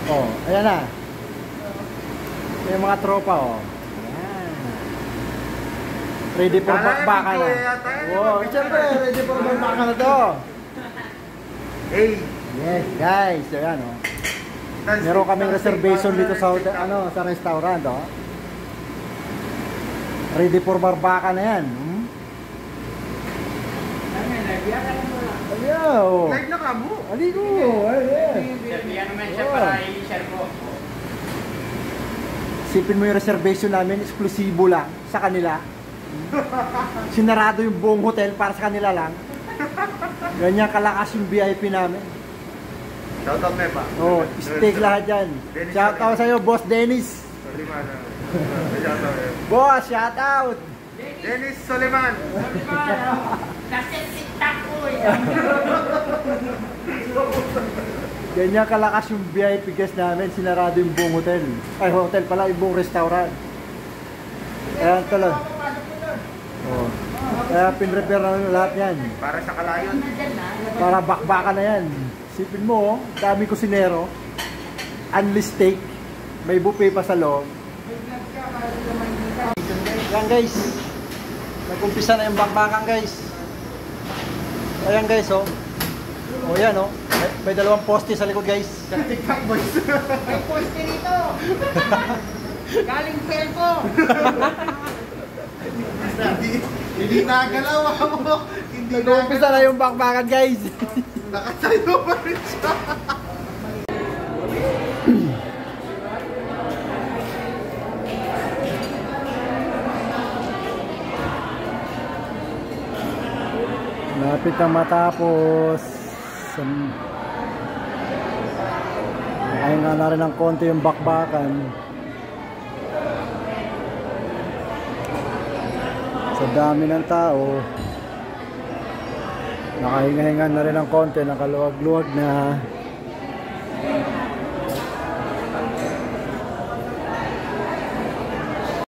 Oh, ayan na. Yung mga tropa, oh. Ayan. Ready for bakbakan na. Oh, siyempre, ready for bakbakan na to. Hey! Yes, guys. Ayan, oh. Meron kaming reservation dito sa hotel, sa restaurant, oh. Ready for barbakan na yan. Ayaw. Live na ka mo. Aligo. Ayan. Yan naman siya para i-share ko. Sipin mo yung reservation namin, eksklusibo lang sa kanila. Sinarado yung buong hotel para sa kanila lang. Ganyan kalakas yung VIP namin. Shoutout Mepa. Oh, steak lahat dyan. Shoutout sa'yo, Boss Dennis. Soliman. Shoutout. Boss, shoutout. Dennis Soliman. Kasi tiktak ko eh. Ganyan kalakas yung VIP guest namin, sinarado yung buong hotel. Ay, hotel pala, yung buong restaurant. Ayan tuloy. Oh. Kaya pinrepair namin lahat yan. Para sa kalayon. Para bakbakan na yan. Sipin mo, dami kusinero. Unless steak. May buffet pa sa loob. Ayan guys. Nag-umpisa na yung bakbakan guys. Ayan guys, oh. O yan, oh. May dalawang poste sa likod guys. TikTok boys. May poste rito. Galing Pelco. Hindi nagalaw mo. Hindi Nag-umpisa na yung bakbakan guys. Nakatayo pa rin siya. Lapit na matapos. Nakahinga na rin ng konti yung bakbakan. Sa dami ng tao, nakahinga-hinga na rin ng konti, nakaluwag-luwag na.